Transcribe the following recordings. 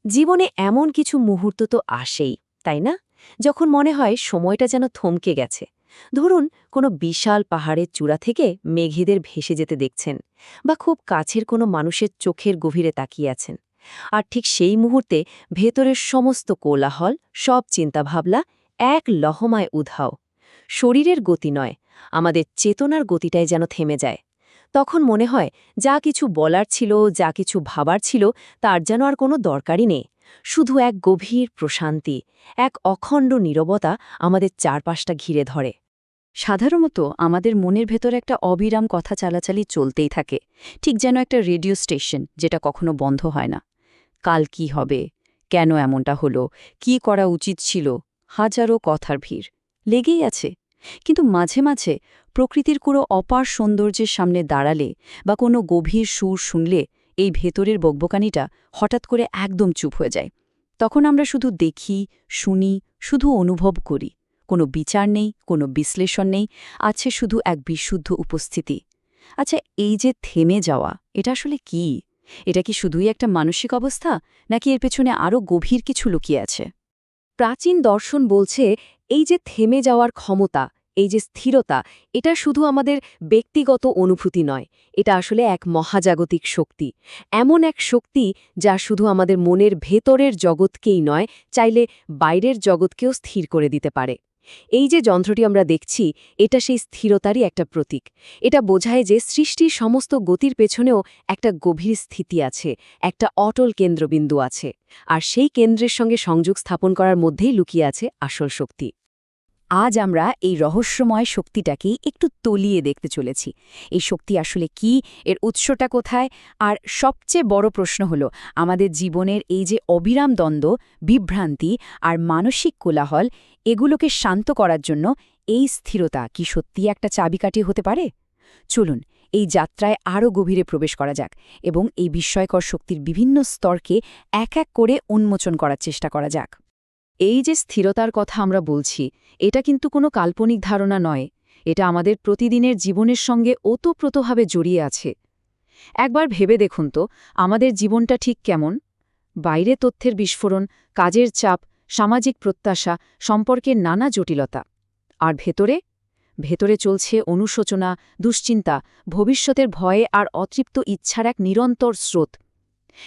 জীবনে এমন কিছু মুহূর্ত তো আসেই, তাই না? যখন মনে হয় সময়টা যেন থমকে গেছে। ধরুন, কোনো বিশাল পাহাড়ের চূড়া থেকে মেঘেদের ভেসে যেতে দেখছেন, বা খুব কাছের কোনো মানুষের চোখের গভীরে তাকিয়ে আছেন। আর ঠিক সেই মুহূর্তে ভেতরের সমস্ত কোলাহল, সব চিন্তাভাবনা এক লহমায় উধাও। শরীরের গতি নয়, আমাদের চেতনার গতিটাই যেন থেমে যায়। তখন মনে হয় যা কিছু বলার ছিল, যা কিছু ভাবার ছিল, তার যেন আর কোনো দরকারই নেই। শুধু এক গভীর প্রশান্তি, এক অখণ্ড নীরবতা আমাদের চারপাশটা ঘিরে ধরে। সাধারণত আমাদের মনের ভেতর একটা অবিরাম কথা চালাচালি চলতেই থাকে, ঠিক যেন একটা রেডিও স্টেশন যেটা কখনো বন্ধ হয় না। কাল কি হবে, কেন এমনটা হলো, কি করা উচিত ছিল, হাজারো কথার ভিড় লেগেই আছে। কিন্তু মাঝে মাঝে প্রকৃতির কোনো অপার সৌন্দর্যের সামনে দাঁড়ালে বা কোনো গভীর সুর শুনলে এই ভেতরের বকবকানিটা হঠাৎ করে একদম চুপ হয়ে যায়। তখন আমরা শুধু দেখি, শুনি, শুধু অনুভব করি। কোনো বিচার নেই, কোনো বিশ্লেষণ নেই, আছে শুধু এক বিশুদ্ধ উপস্থিতি। আচ্ছা, এই যে থেমে যাওয়া, এটা আসলে কি? এটা কি শুধুই একটা মানসিক অবস্থা, নাকি এর পেছনে আরও গভীর কিছু লুকিয়ে আছে? প্রাচীন দর্শন বলছে, এই যে থেমে যাওয়ার ক্ষমতা, এই যে স্থিরতা, এটা শুধু আমাদের ব্যক্তিগত অনুভূতি নয়, এটা আসলে এক মহাজাগতিক শক্তি। এমন এক শক্তি যা শুধু আমাদের মনের ভেতরের জগৎকেই নয়, চাইলে বাইরের জগৎকেও স্থির করে দিতে পারে। এই যে যন্ত্রটি আমরা দেখছি, এটা সেই স্থিরতারই একটা প্রতীক। এটা বোঝায় যে সৃষ্টির সমস্ত গতির পেছনেও একটা গভীর স্থিতি আছে, একটা অটল কেন্দ্রবিন্দু আছে। আর সেই কেন্দ্রের সঙ্গে সংযোগ স্থাপন করার মধ্যেই লুকিয়ে আছে আসল শক্তি। আজ আমরা এই রহস্যময় শক্তিটাকেই একটু তলিয়ে দেখতে চলেছি। এই শক্তি আসলে কি, এর উৎসটা কোথায়, আর সবচেয়ে বড় প্রশ্ন হলো, আমাদের জীবনের এই যে অবিরাম দ্বন্দ্ব, বিভ্রান্তি আর মানসিক কোলাহল, এগুলোকে শান্ত করার জন্য এই স্থিরতা কি সত্যিই একটা চাবিকাঠি হতে পারে? চলুন এই যাত্রায় আরও গভীরে প্রবেশ করা যাক এবং এই বিস্ময়কর শক্তির বিভিন্ন স্তরকে এক এক করে উন্মোচন করার চেষ্টা করা যাক। এই যে স্থিরতার কথা আমরা বলছি, এটা কিন্তু কোনো কাল্পনিক ধারণা নয়। এটা আমাদের প্রতিদিনের জীবনের সঙ্গে ওতপ্রোতভাবে জড়িয়ে আছে। একবার ভেবে দেখুন তো, আমাদের জীবনটা ঠিক কেমন? বাইরে তথ্যের বিস্ফোরণ, কাজের চাপ, সামাজিক প্রত্যাশা, সম্পর্কের নানা জটিলতা। আর ভেতরে ভেতরে চলছে অনুশোচনা, দুশ্চিন্তা, ভবিষ্যতের ভয়ে আর অতৃপ্ত ইচ্ছার এক নিরন্তর স্রোত।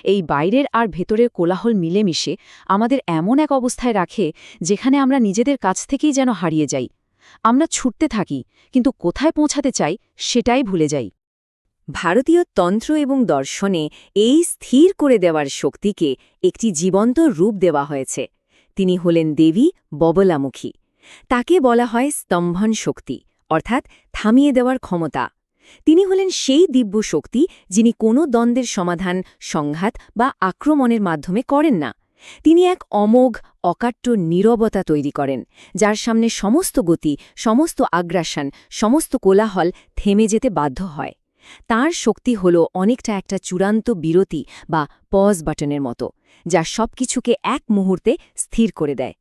এই বাইরের আর ভেতরের কোলাহল মিলেমিশে আমাদের এমন এক অবস্থায় রাখে, যেখানে আমরা নিজেদের কাছ থেকেই যেন হারিয়ে যাই। আমরা ছুটতে থাকি, কিন্তু কোথায় পৌঁছাতে চাই সেটাই ভুলে যাই। ভারতীয় তন্ত্র এবং দর্শনে এই স্থির করে দেওয়ার শক্তিকে একটি জীবন্ত রূপ দেওয়া হয়েছে। তিনি হলেন দেবী ববলামুখী। তাকে বলা হয় স্তম্ভন শক্তি, অর্থাৎ থামিয়ে দেওয়ার ক্ষমতা। তিনি হলেন সেই দিব্য শক্তি যিনি কোনো দ্বন্দ্বের সমাধান সংঘাত বা আক্রমণের মাধ্যমে করেন না। তিনি এক অমোঘ অকাট্য নীরবতা তৈরি করেন, যার সামনে সমস্ত গতি, সমস্ত আগ্রাসন, সমস্ত কোলাহল থেমে যেতে বাধ্য হয়। তাঁর শক্তি হল অনেকটা একটা চূড়ান্ত বিরতি বা পজ বাটনের মতো, যা সবকিছুকে এক মুহূর্তে স্থির করে দেয়।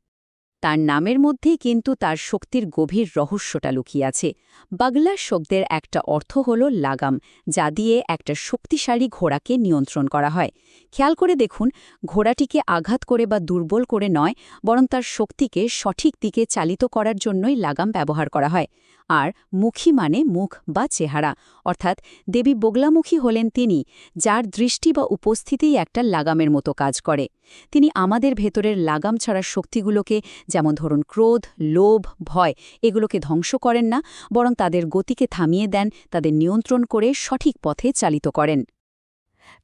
তার নামের মধ্যেই কিন্তু তার শক্তির গভীর রহস্যটা লুকিয়ে আছে। বাগলা শব্দের একটা অর্থ হল লাগাম, যা দিয়ে একটা শক্তিশালী ঘোড়াকে নিয়ন্ত্রণ করা হয়। খেয়াল করে দেখুন, ঘোড়াটিকে আঘাত করে বা দুর্বল করে নয়, বরং তার শক্তিকে সঠিক দিকে চালিত করার জন্যই লাগাম ব্যবহার করা হয়। আর মুখী মানে মুখ বা চেহারা, অর্থাৎ দেবী বগলামুখী হলেন তিনি, যার দৃষ্টি বা উপস্থিতিই একটা লাগামের মতো কাজ করে। তিনি আমাদের ভেতরের লাগাম ছাড়া শক্তিগুলোকে, যেমন ধরুন ক্রোধ, লোভ, ভয়, এগুলোকে ধ্বংস করেন না, বরং তাদের গতিকে থামিয়ে দেন, তাদের নিয়ন্ত্রণ করে সঠিক পথে চালিত করেন।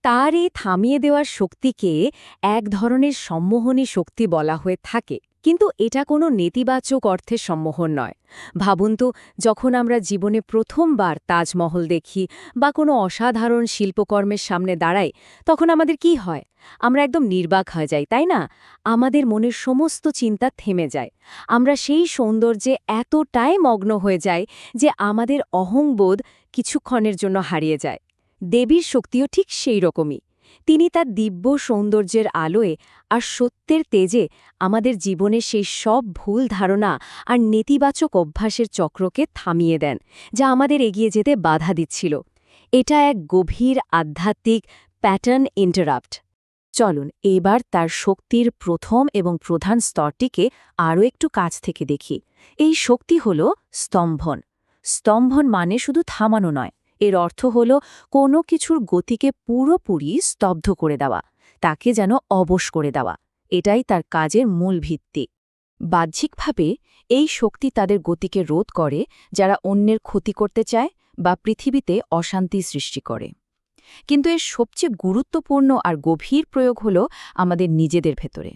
তার এই থামিয়ে দেওয়ার শক্তিকে এক ধরনের সম্মোহনী শক্তি বলা হয়ে থাকে, কিন্তু এটা কোনো নেতিবাচক অর্থে সম্মোহন নয়। ভাবুন তো, যখন আমরা জীবনে প্রথমবার তাজমহল দেখি বা কোনো অসাধারণ শিল্পকর্মের সামনে দাঁড়াই, তখন আমাদের কি হয়? আমরা একদম নির্বাক হয়ে যাই, তাই না? আমাদের মনের সমস্ত চিন্তা থেমে যায়। আমরা সেই সৌন্দর্যে এতটাই মগ্ন হয়ে যাই যে আমাদের অহংবোধ কিছুক্ষণের জন্য হারিয়ে যায়। দেবীর শক্তিও ঠিক সেই রকমই। তিনি তার দিব্য সৌন্দর্যের আলোয় আর সত্যের তেজে আমাদের জীবনের সেই সব ভুল ধারণা আর নেতিবাচক অভ্যাসের চক্রকে থামিয়ে দেন, যা আমাদের এগিয়ে যেতে বাধা দিচ্ছিল। এটা এক গভীর আধ্যাত্মিক প্যাটার্ন ইন্টারাপ্ট। চলুন এবার তার শক্তির প্রথম এবং প্রধান স্তরটিকে আরও একটু কাছ থেকে দেখি। এই শক্তি হল স্তম্ভন। স্তম্ভন মানে শুধু থামানো নয়, এর অর্থ হল কোনো কিছুর গতিকে পুরোপুরি স্তব্ধ করে দেওয়া, তাকে যেন অবশ করে দেওয়া। এটাই তার কাজের মূল ভিত্তি। বাহ্যিকভাবে এই শক্তি তাদের গতিকে রোধ করে যারা অন্যের ক্ষতি করতে চায় বা পৃথিবীতে অশান্তি সৃষ্টি করে। কিন্তু এর সবচেয়ে গুরুত্বপূর্ণ আর গভীর প্রয়োগ হল আমাদের নিজেদের ভেতরে।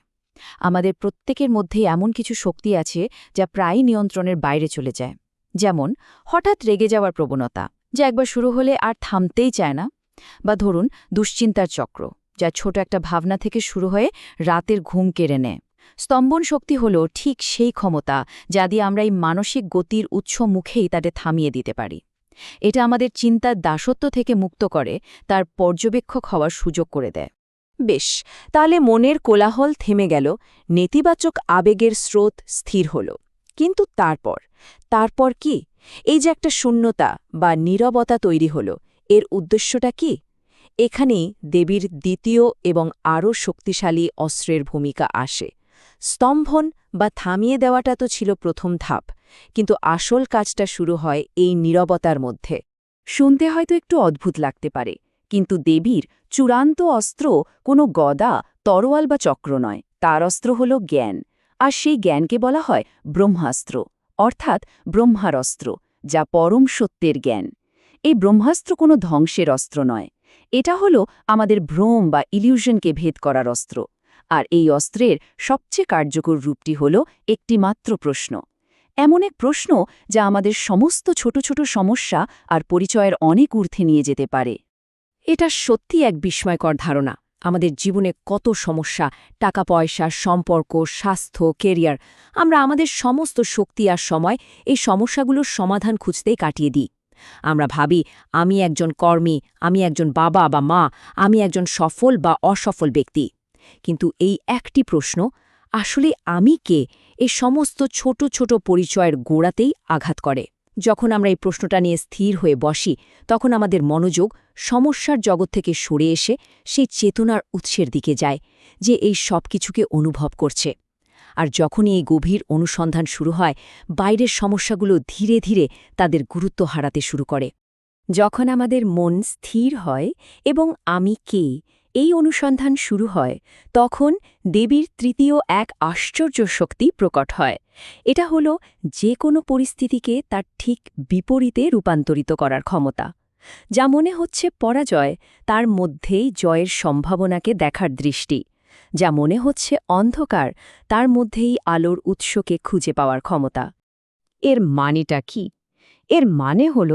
আমাদের প্রত্যেকের মধ্যেই এমন কিছু শক্তি আছে যা প্রায় নিয়ন্ত্রণের বাইরে চলে যায়। যেমন হঠাৎ রেগে যাওয়ার প্রবণতা, যা একবার শুরু হলে আর থামতেই চায় না। বা ধরুন দুশ্চিন্তার চক্র, যা ছোট একটা ভাবনা থেকে শুরু হয়ে রাতের ঘুম কেড়ে নেয়। স্তম্ভন শক্তি হল ঠিক সেই ক্ষমতা যা দিয়ে আমরা এই মানসিক গতির উৎস মুখেই তাদের থামিয়ে দিতে পারি। এটা আমাদের চিন্তার দাসত্ব থেকে মুক্ত করে, তার পর্যবেক্ষক হওয়ার সুযোগ করে দেয়। বেশ, তাহলে মনের কোলাহল থেমে গেল, নেতিবাচক আবেগের স্রোত স্থির হল। কিন্তু তারপর কি? এই যে একটা শূন্যতা বা নীরবতা তৈরি হল, এর উদ্দেশ্যটা কি? এখানেই দেবীর দ্বিতীয় এবং আরও শক্তিশালী অস্ত্রের ভূমিকা আসে। স্তম্ভন বা থামিয়ে দেওয়াটা তো ছিল প্রথম ধাপ, কিন্তু আসল কাজটা শুরু হয় এই নীরবতার মধ্যে। শুনতে হয়তো একটু অদ্ভুত লাগতে পারে, কিন্তু দেবীর চূড়ান্ত অস্ত্র কোনো গদা, তরোয়াল বা চক্র নয়। তার অস্ত্র হল জ্ঞান, আর সেই জ্ঞানকে বলা হয় ব্রহ্মাস্ত্র, অর্থাৎ ব্রহ্মার অস্ত্র, যা পরম সত্যের জ্ঞান। এই ব্রহ্মাস্ত্র কোনো ধ্বংসের অস্ত্র নয়, এটা হল আমাদের ভ্রম বা ইলিউশনকে ভেদ করার অস্ত্র। আর এই অস্ত্রের সবচেয়ে কার্যকর রূপটি হল একটি মাত্র প্রশ্ন, এমন এক প্রশ্ন যা আমাদের সমস্ত ছোট ছোট সমস্যা আর পরিচয়ের অনেক ঊর্ধ্বে নিয়ে যেতে পারে। এটা সত্যি এক বিস্ময়কর ধারণা। আমাদের জীবনে কত সমস্যা, টাকা পয়সা, সম্পর্ক, স্বাস্থ্য, কেরিয়ার, আমরা আমাদের সমস্ত শক্তি আর সময় এই সমস্যাগুলোর সমাধান খুঁজতেই কাটিয়ে দিই। আমরা ভাবি, আমি একজন কর্মী, আমি একজন বাবা বা মা, আমি একজন সফল বা অসফল ব্যক্তি। কিন্তু এই একটি প্রশ্ন, আসলে আমি কে, এই সমস্ত ছোট ছোট পরিচয়ের গোড়াতেই আঘাত করে। যখন আমরা এই প্রশ্নটা নিয়ে স্থির হয়ে বসি, তখন আমাদের মনোযোগ সমস্যার জগৎ থেকে সরে এসে সেই চেতনার উৎসের দিকে যায়, যে এই সব কিছুকে অনুভব করছে। আর যখনই এই গভীর অনুসন্ধান শুরু হয়, বাইরের সমস্যাগুলো ধীরে ধীরে তাদের গুরুত্ব হারাতে শুরু করে। যখন আমাদের মন স্থির হয় এবং আমি কে, এই অনুসন্ধান শুরু হয়, তখন দেবীর তৃতীয় এক আশ্চর্য শক্তি প্রকট হয়। এটা হল যে কোনো পরিস্থিতিকে তার ঠিক বিপরীতে রূপান্তরিত করার ক্ষমতা। যা মনে হচ্ছে পরাজয়, তার মধ্যেই জয়ের সম্ভাবনাকে দেখার দৃষ্টি। যা মনে হচ্ছে অন্ধকার, তার মধ্যেই আলোর উৎসকে খুঁজে পাওয়ার ক্ষমতা। এর মানেটা কি? এর মানে হল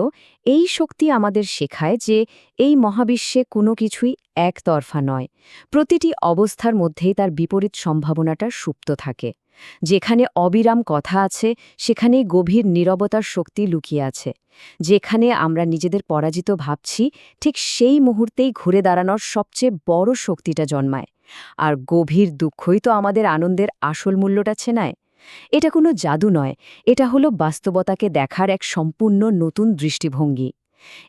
এই শক্তি আমাদের শেখায় যে এই মহাবিশ্বে কোনো কিছুই একতরফা নয়। প্রতিটি অবস্থার মধ্যেই তার বিপরীত সম্ভাবনাটা সুপ্ত থাকে। যেখানে অবিরাম কথা আছে, সেখানেই গভীর নীরবতার শক্তি লুকিয়ে আছে। যেখানে আমরা নিজেদের পরাজিত ভাবছি, ঠিক সেই মুহূর্তেই ঘুরে দাঁড়ানোর সবচেয়ে বড় শক্তিটা জন্মায়। আর গভীর দুঃখই তো আমাদের আনন্দের আসল মূল্যটা ছেনায়। এটা কোনো জাদু নয়, এটা হলো বাস্তবতাকে দেখার এক সম্পূর্ণ নতুন দৃষ্টিভঙ্গি।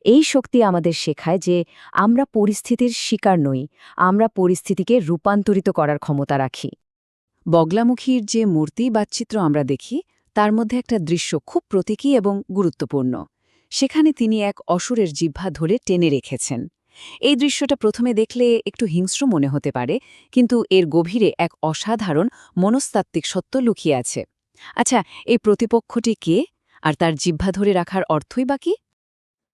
এই শক্তি আমাদের শেখায় যে আমরা পরিস্থিতির শিকার নই, আমরা পরিস্থিতিকে রূপান্তরিত করার ক্ষমতা রাখি। বগলামুখীর যে মূর্তি বা চিত্র আমরা দেখি, তার মধ্যে একটা দৃশ্য খুব প্রতীকী এবং গুরুত্বপূর্ণ। সেখানে তিনি এক অসুরের জিহ্বা ধরে টেনে রেখেছেন। এই দৃশ্যটা প্রথমে দেখলে একটু হিংস্র মনে হতে পারে, কিন্তু এর গভীরে এক অসাধারণ মনস্তাত্ত্বিক সত্য লুকিয়ে আছে। আচ্ছা, এই প্রতিপক্ষটি কে, আর তার জিহ্বা ধরে রাখার অর্থই বা কি?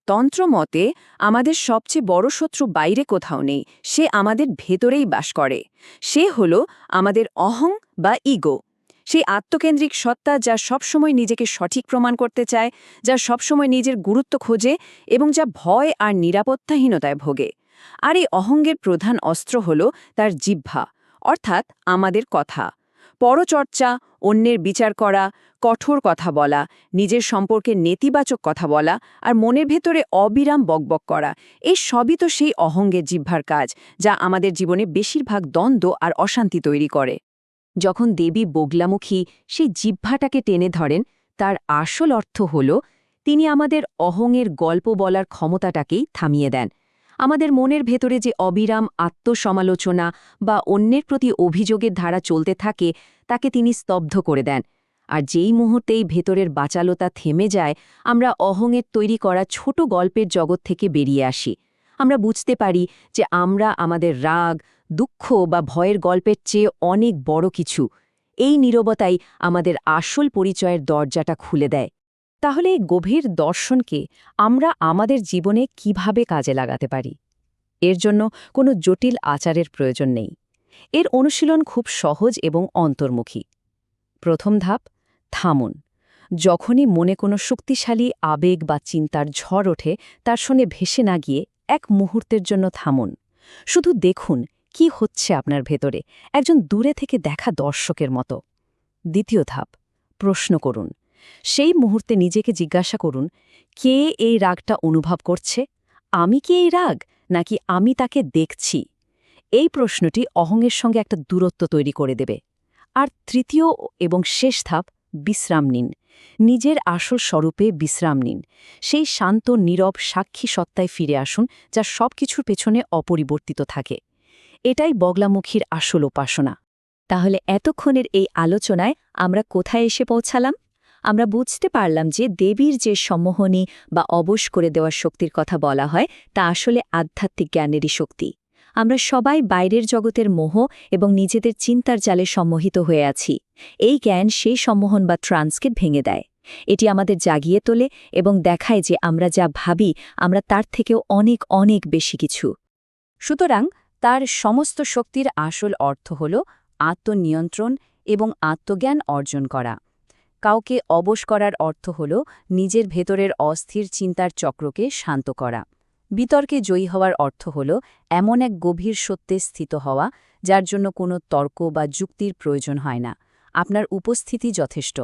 তন্ত্র মতে আমাদের সবচেয়ে বড় শত্রু বাইরে কোথাও নেই, সে আমাদের ভেতরেই বাস করে। সে হল আমাদের অহং বা ইগো, সেই আত্মকেন্দ্রিক সত্তা যা সবসময় নিজেকে সঠিক প্রমাণ করতে চায়, যা সবসময় নিজের গুরুত্ব খোঁজে এবং যা ভয় আর নিরাপত্তাহীনতায় ভোগে। আর এই অহঙ্গের প্রধান অস্ত্র হল তার জিহ্বা, অর্থাৎ আমাদের কথা। পরচর্চা, অন্যের বিচার করা, কঠোর কথা বলা, নিজের সম্পর্কে নেতিবাচক কথা বলা আর মনের ভেতরে অবিরাম বকবক করা, এই সবই তো সেই অহঙ্গের জিহ্বার কাজ, যা আমাদের জীবনে বেশিরভাগ দ্বন্দ্ব আর অশান্তি তৈরি করে। যখন দেবী বগলামুখী সেই জিহ্বাটাকে টেনে ধরেন, তার আসল অর্থ হল তিনি আমাদের অহংয়ের গল্প বলার ক্ষমতাটাকেই থামিয়ে দেন। আমাদের মনের ভেতরে যে অবিরাম আত্মসমালোচনা বা অন্যের প্রতি অভিযোগের ধারা চলতে থাকে তাকে তিনি স্তব্ধ করে দেন। আর যেই মুহূর্তেই ভেতরের বাচালতা থেমে যায়, আমরা অহংয়ের তৈরি করা ছোট গল্পের জগৎ থেকে বেরিয়ে আসি। আমরা বুঝতে পারি যে আমরা আমাদের রাগ, দুঃখ বা ভয়ের গল্পের চেয়ে অনেক বড় কিছু। এই নীরবতাই আমাদের আসল পরিচয়ের দরজাটা খুলে দেয়। তাহলে এই গভীর দর্শনকে আমরা আমাদের জীবনে কিভাবে কাজে লাগাতে পারি? এর জন্য কোনো জটিল আচারের প্রয়োজন নেই। এর অনুশীলন খুব সহজ এবং অন্তর্মুখী। প্রথম ধাপ, থামুন। যখনই মনে কোনো শক্তিশালী আবেগ বা চিন্তার ঝড় ওঠে, তার সঙ্গে ভেসে না গিয়ে এক মুহূর্তের জন্য থামুন। শুধু দেখুন কি হচ্ছে আপনার ভেতরে, একজন দূরে থেকে দেখা দর্শকের মতো। দ্বিতীয় ধাপ, প্রশ্ন করুন। সেই মুহূর্তে নিজেকে জিজ্ঞাসা করুন, কে এই রাগটা অনুভব করছে? আমি কি এই রাগ, নাকি আমি তাকে দেখছি? এই প্রশ্নটি অহংয়ের সঙ্গে একটা দূরত্ব তৈরি করে দেবে। আর তৃতীয় এবং শেষ ধাপ, বিশ্রাম নিন। নিজের আসল স্বরূপে বিশ্রাম নিন। সেই শান্ত নীরব সাক্ষী সত্তায় ফিরে আসুন, যা সবকিছুর পেছনে অপরিবর্তিত থাকে। এটাই বগলামুখীর আসল উপাসনা। তাহলে এতক্ষণের এই আলোচনায় আমরা কোথায় এসে পৌঁছালাম? আমরা বুঝতে পারলাম যে দেবীর যে সম্মোহনী বা অবশ করে দেওয়ার শক্তির কথা বলা হয়, তা আসলে আধ্যাত্মিক জ্ঞানেরই শক্তি। আমরা সবাই বাইরের জগতের মোহ এবং নিজেদের চিন্তার জালে সম্মোহিত হয়ে আছি। এই জ্ঞান সেই সম্মোহন বা ট্রান্সকে ভেঙে দেয়। এটি আমাদের জাগিয়ে তোলে এবং দেখায় যে আমরা যা ভাবি আমরা তার থেকেও অনেক অনেক বেশি কিছু। সুতরাং তার সমস্ত শক্তির আসল অর্থ হল আত্মনিয়ন্ত্রণ এবং আত্মজ্ঞান অর্জন করা। কাউকে অবশ করার অর্থ হল নিজের ভেতরের অস্থির চিন্তার চক্রকে শান্ত করা। বিতর্কে জয়ী হওয়ার অর্থ হল এমন এক গভীর সত্যে স্থিত হওয়া যার জন্য কোনো তর্ক বা যুক্তির প্রয়োজন হয় না, আপনার উপস্থিতি যথেষ্ট।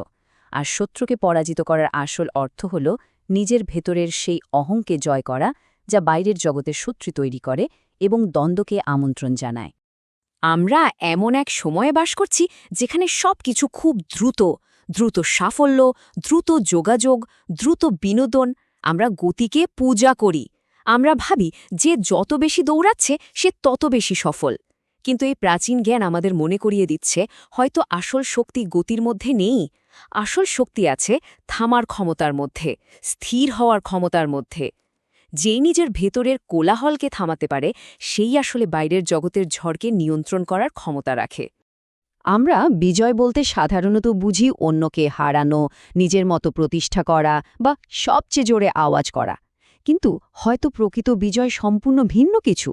আর শত্রুকে পরাজিত করার আসল অর্থ হল নিজের ভেতরের সেই অহংকে জয় করা যা বাইরের জগতে শত্রু তৈরি করে এবং দ্বন্দ্বকে আমন্ত্রণ জানায়। আমরা এমন এক সময়ে বাস করছি যেখানে সবকিছু খুব দ্রুত সাফল্য, দ্রুত যোগাযোগ, দ্রুত বিনোদন। আমরা গতিকে পূজা করি। আমরা ভাবি যে যত বেশি দৌড়াচ্ছে সে তত বেশি সফল। কিন্তু এই প্রাচীন জ্ঞান আমাদের মনে করিয়ে দিচ্ছে, হয়তো আসল শক্তি গতির মধ্যে নেই। আসল শক্তি আছে থামার ক্ষমতার মধ্যে, স্থির হওয়ার ক্ষমতার মধ্যে। যেই নিজের ভেতরের কোলাহলকে থামাতে পারে, সেই আসলে বাইরের জগতের ঝড়কে নিয়ন্ত্রণ করার ক্ষমতা রাখে। আমরা বিজয় বলতে সাধারণত বুঝি অন্যকে হারানো, নিজের মতো প্রতিষ্ঠা করা বা সবচেয়ে জোরে আওয়াজ করা। কিন্তু হয়তো প্রকৃত বিজয় সম্পূর্ণ ভিন্ন কিছু।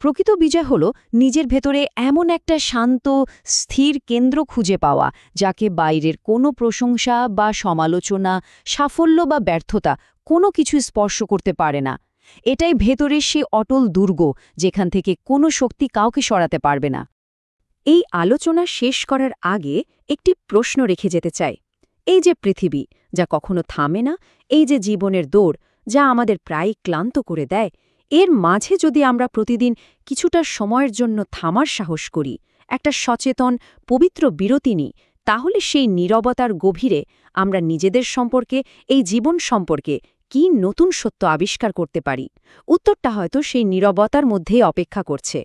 প্রকৃত বিজয় হল নিজের ভেতরে এমন একটা শান্ত, স্থির কেন্দ্র খুঁজে পাওয়া, যাকে বাইরের কোনো প্রশংসা বা সমালোচনা, সাফল্য বা ব্যর্থতা কোনো কিছু স্পর্শ করতে পারে না। এটাই ভেতরের সে অটল দুর্গ, যেখান থেকে কোনো শক্তি কাউকে সরাতে পারবে না। এই আলোচনা শেষ করার আগে একটি প্রশ্ন রেখে যেতে চাই। এই যে পৃথিবী, যা কখনো থামে না, এই যে জীবনের দৌড়, যা আমাদের প্রায় ক্লান্ত করে দেয়, এর মাঝে যদি আমরা প্রতিদিন কিছুটা সময়ের জন্য থামার সাহস করি, একটা সচেতন, পবিত্র বিরতি নিই, তাহলে সেই নীরবতার গভীরে আমরা নিজেদের সম্পর্কে, এই জীবন সম্পর্কে কি নতুন সত্য আবিষ্কার করতে পারি। উত্তরটা হয়তো সেই নীরবতার মধ্যেই অপেক্ষা করছে।